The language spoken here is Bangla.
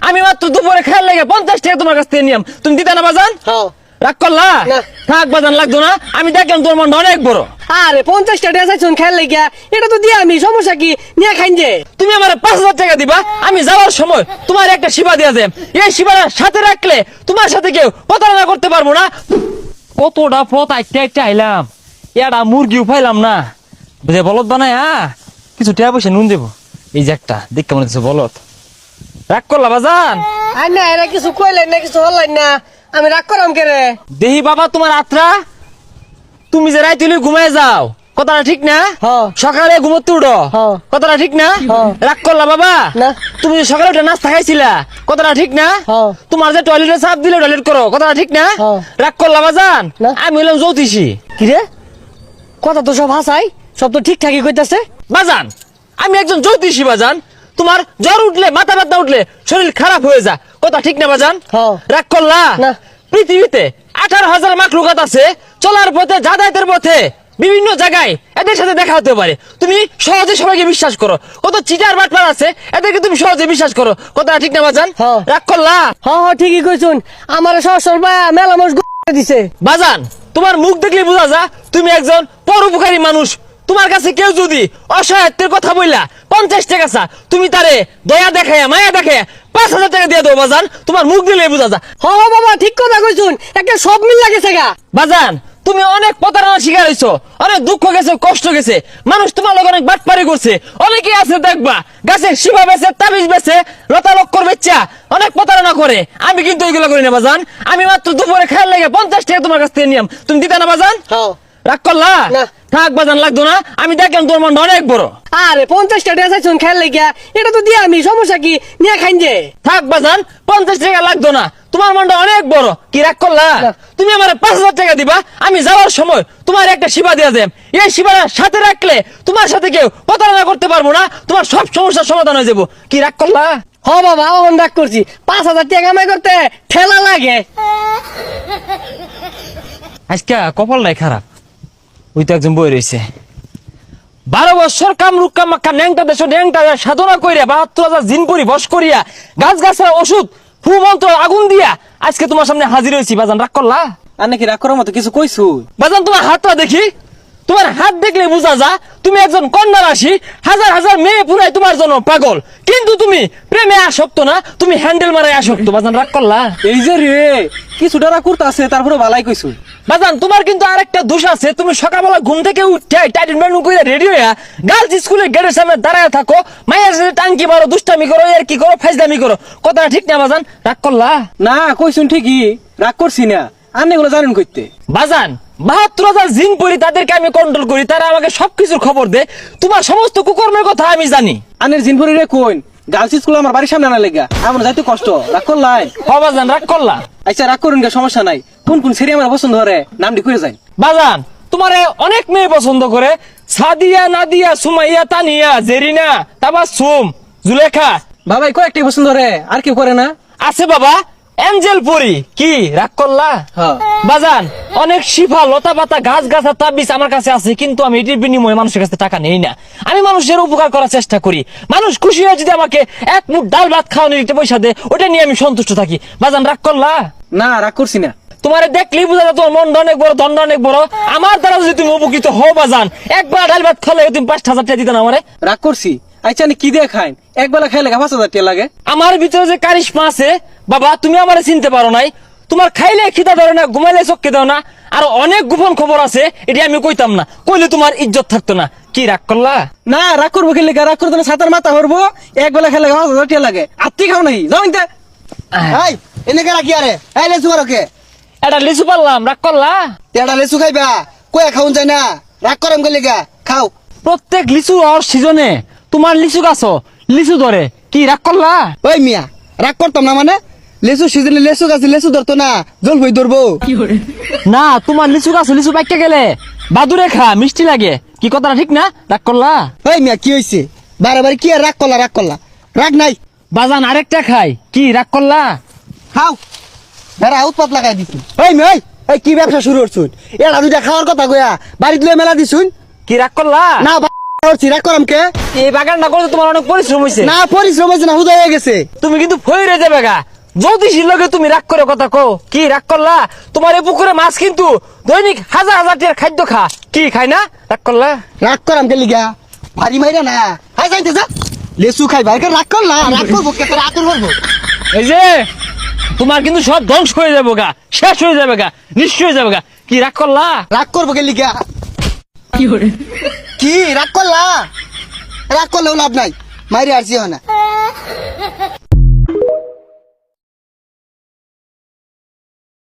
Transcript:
আমি মাত্র দুপুরে খেয়াল লেগে 50 টাকা তোমার কাছ থেকে নিলাম, তুমি দিতে না বাজান? রাগ করলা? থাক বাজান, লাগতো না। আমি দেখলাম তোর মনটা অনেক বড়। আরে 50 টাকা চাইছুন খেয়াল লেগে, এটা তো দিয়া আমি, সমস্যা কি নিয়ে খাইন যে। তুমি আমার 5000 টাকা দিবা, আমি যাওয়ার সময় তোমার একটা সেবা দিয়া যাই। এই সেবাটা সাথে রাখলে তোমার সাথে কেউ প্রতারণা করতে পারবো না। কতটা পথ আইতে আইতে আইলাম, এটা মুরগিও পাইলাম না। বুঝে বলদ বানায় কিছু টাকা পয়সা নুন দেবো। এই যে একটা দেখ কেমন হচ্ছে বলদ। রাগ করলা বাজান? আর না এরা কিছু কইলেন না, কিছু হলেন না, আমি রাগ করাম কে রে? দেহি বাবা তোমার আত্রা, তুমি যে রাইতে ঘুমায় যাও, কথাটা ঠিক না? সকালে ঘুমোতে উঠো, কথাটা ঠিক না? রাগ করলা বাবা? না। তুমি যে সকালে উঠে নাস্তা খাইছিলা, কথাটা ঠিক না? তোমার যে টয়লেটে চাপ দিলে টয়লেট করো, কথাটা ঠিক না? রাগ করলা বাজান? আমি হইলাম জ্যোতিষী। কি রে, কথা তো সব হাসাই, সব তো ঠিকঠাকই কইতাছে বাজান। আমি একজন জ্যোতিষী বাজান। তোমার জ্বর উঠলে, মাথা ব্যথা উঠলে শরীর খারাপ হয়ে যায়, কথা ঠিক না বাজান? রাগ করলা? পৃথিবীতে 18,000 মাখলুকাত আছে, চলার পথে, যাতায়াতের পথে, বিভিন্ন জায়গায় এদের সাথে দেখা হতে পারে। তুমি সহজে সবাইকে বিশ্বাস করো। কত চিটার বাটপার আছে, এদেরকে তুমি সহজে বিশ্বাস করো, কথা ঠিক না বাজান? রাগ করলা? ঠিকই কইছুন, আমার সরসর বা মেলা মানুষ দিছে বাজান। তোমার মুখ দেখলে বোঝা যা তুমি একজন পরোপকারী মানুষ। তোমার কাছে কেউ যদি অসহায়ত্বের কথা বললা 50 টাকা চা, তুমি তারে দয়া দেখায়, মায়া দেখায় 5,000 টাকা দিয়ে দাও বাজান। তোমার মুখ দিলে বোঝা যা। বাবা ঠিক কথা কইছুন, একটা সব মিল লাগেছে গা বাজান। তুমি অনেক প্রতারণার শিকার হইছো, অনেক দুঃখ গেছে, কষ্ট গেছে, মানুষ তোমার লোক অনেক বাটপারি করছে। অনেকে আছে দেখবা গাছের শিবা বেচে, তাবিজ বেচে, লতা লক্কর বেচা অনেক প্রতারণা করে। আমি কিন্তু ওইগুলো করি না বাজান। আমি মাত্র দুপুরে খেয়াল লেগে 50 টাকা তোমার কাছ থেকে নিলাম, তুমি দিতে না বাজান? রাগ করলা? থাক বাজান, লাগতো না। আমি দেখলাম তোর মনটা অনেক বড়। আরে 50 টাকা চাইছুন খেয়াল লেগে, এটা তো দিয়া আমি, সমস্যা কি নিয়ে খাইন যে। থাক বাজান, 50 টাকা লাগতো না। তোমার মনটা অনেক বড়। কি রাগ করলা? তুমি আমার 5,000 টাকা দিবা, আমি যাওয়ার সময় তোমার একটা সেবা দিয়া যাই। এই সেবাটা সাথে রাখলে তোমার সাথে কেউ প্রতারণা করতে পারবো না, তোমার সব সমস্যার সমাধান হয়ে যাবো। কি রাগ করলা? বাবা, অন রাগ করছি, 5,000 টাকা কামাই করতে ঠেলা লাগে। আজকে কপালটাই খারাপ। ওই তো একজন বই রয়েছে, 12 বছর কামরুক কামাক্কা ন্যাংটা দেশ ন্যাংটা সাধনা করিয়া 72,000 জিন পরি বস করিয়া গাছ গাছের ওষুধ ফু মন্ত্র আগুন দিয়া আজকে তোমার সামনে হাজির হয়েছি। বাজান রাগ করলা? আর নাকি রাগ করার মতো কিছু কইছু? বাজান তোমার হাতটা দেখি, তোমার হাত দেখলে বোঝা যা তুমি একজন কন্যা রাশি। হাজার হাজার মেয়ে পুরাই তোমার জন্য পাগল, কিন্তু তুমি প্রেমে আসক্ত না, তুমি হ্যান্ডেল মারাই আসক্ত। বাজান রাগ করলা? এই যে রে কিছুটা রাগ করতে আছে, তারপরে ভালাই কইছু। বাজান তোমার কিন্তু আরেকটা দোষ আছে। তুমি সকালবেলা ঘুম থেকে উঠে টাইটেন ব্যান্ড করে রেডি হইয়া গার্লস স্কুলের গেটের সামনে দাঁড়ায় থাকো, মায়ের সাথে টাঙ্কি মারো, দুষ্টামি করো, আর কি করো, ফাইজদামি করো, কথাটা ঠিক না বাজান? রাগ করলা? না কইছুন ঠিকই, রাগ করছি না। আর এগুলো জানেন কইতে বাজান 72,000 জিন পরি, তাদেরকে আমি কন্ট্রোল করি, তারা আমাকে সবকিছুর খবর দেয়। তোমার সমস্ত কুকর্মের কথা আমি জানি। আনের জিনপুরি রে কইন, গার্লস স্কুল আমার বাড়ির সামনে না লেগা, আমার যাইতে কষ্ট। রাগ করলাই? বাজান রাগ করলা? আচ্ছা রাগ করুন গে, সমস্যা নাই। কোন কোন সেরি আমার পছন্দ করে নামটি করে যাই। বাজান তোমারে অনেক মেয়ে পছন্দ করে, সাদিয়া, নাদিয়া, সুমাইয়া, তানিয়া, জেরিনা, তাবাসসুম, জুলেখা। বাবাই কয়েকটাই পছন্দ করে, আর কেউ করে না? আছে বাবা, এঞ্জেল পরি। কি রাগ করলা? বাজান অনেক শিফা, লতা পাতা, গাছ গাছা, তাবিজ আমার কাছে আছে, কিন্তু আমি এটির বিনিময়ে মানুষের কাছে টাকা নেই না। আমি মানুষের উপকার করার চেষ্টা করি। মানুষ খুশি হয়ে যদি আমাকে এক মুঠ ডাল ভাত খাওয়ানো দিতে পয়সা দেয়, ওটা নিয়ে আমি সন্তুষ্ট থাকি। বাজান রাগ করলা? না রাগ করছি না। তোমার দেখলেই বোঝা যায় তোমার মন অনেক বড়, দণ্ড অনেক বড়। আমার দ্বারা যদি তুমি উপকৃত হও বাজান, একবার ডাল ভাত খালে তুমি 5,000 টাকা দিতে না আমারে? রাগ করছি? আচ্ছা কি দিয়ে খাইন? একবেলা খাইলে 5,000 টাকা লাগে? আমার ভিতরে যে কারিশমা আছে বাবা, তুমি আমারে চিনতে পারো নাই। তোমার খাইলে খিদা ধরে না, ঘুমাইলে চোখকে দাও না, আর অনেক গোপন খবর আছে, এটি আমি কইতাম না, কইলে তোমার ইজ্জত থাকতো না। কি রাগ করলা? না রাগ করবো খেলে, রাগ করতে ছাতার মাথা হরবো। একবেলা খাইলে 5,000 টাকা লাগে, আত্মি খাও নাই যাও ইনতে। এনে কে রাখি আরে এই লেসু আর ওকে এটা লিচু পারলাম, রাগ করলা? তেড়া লেসু খাইবা কয়া খাউন যায় না, রাগ করেন গলি গা খাও। প্রত্যেক লিচু আর সিজনে তোমার লিচু গাছ লিচু ধরে, কি রাগ করলা? ওই মিয়া রাগ করতাম না মানে, লেসু সিজনে লেসু গাছে লেসু ধরতো না, জল বই ধরবো না, তোমার লিচু গাছ লিচু পাইতে গেলে বাদুরে খা, মিষ্টি লাগে। কি কথাটা ঠিক না? রাগ করলা? ওই মিয়া কি হয়েছে বারে বারে কি আর রাগ করলা? রাগ করলা? রাগ নাই বাজান আরেকটা খাই, কি রাগ করলা? খাও বেড়া উৎপাত লাগাই দিছুন। ওই মিয়া এই কি ব্যবসা শুরু করছুন? এটা দুইটা খাওয়ার কথা কয়া বাড়িতে লয়ে মেলা দিছুন। কি রাগ করলা? না করছি রাগ করাম কে এই বাগানটা করতে তোমার অনেক পরিশ্রম হয়েছে না পরিশ্রম হয়েছে না হুদা হয়ে গেছে তুমি কিন্তু ফইরে যাবে গা জ্যোতিষীর লগে তুমি রাগ করে কথা কো কি রাগ করলা তোমার এই পুকুরে মাছ কিন্তু দৈনিক হাজার হাজার টাকার খাদ্য খা কি খাই না রাগ করলা রাগ করাম কে লিগা ভারী মাইরা না হাই যাইতে যা লেসু খাই ভাই রাগ করলা রাগ করবো কে তোর আতর করবো এই যে তোমার কিন্তু সব ধ্বংস হয়ে যাবে গা শেষ হয়ে যাবে গা নিশ্চয় হয়ে যাবে গা কি রাগ করলা রাগ করবো কে লিগা কি রাগ করলা রাগ করলেও লাভ নাই মাইরে আসছি হয় না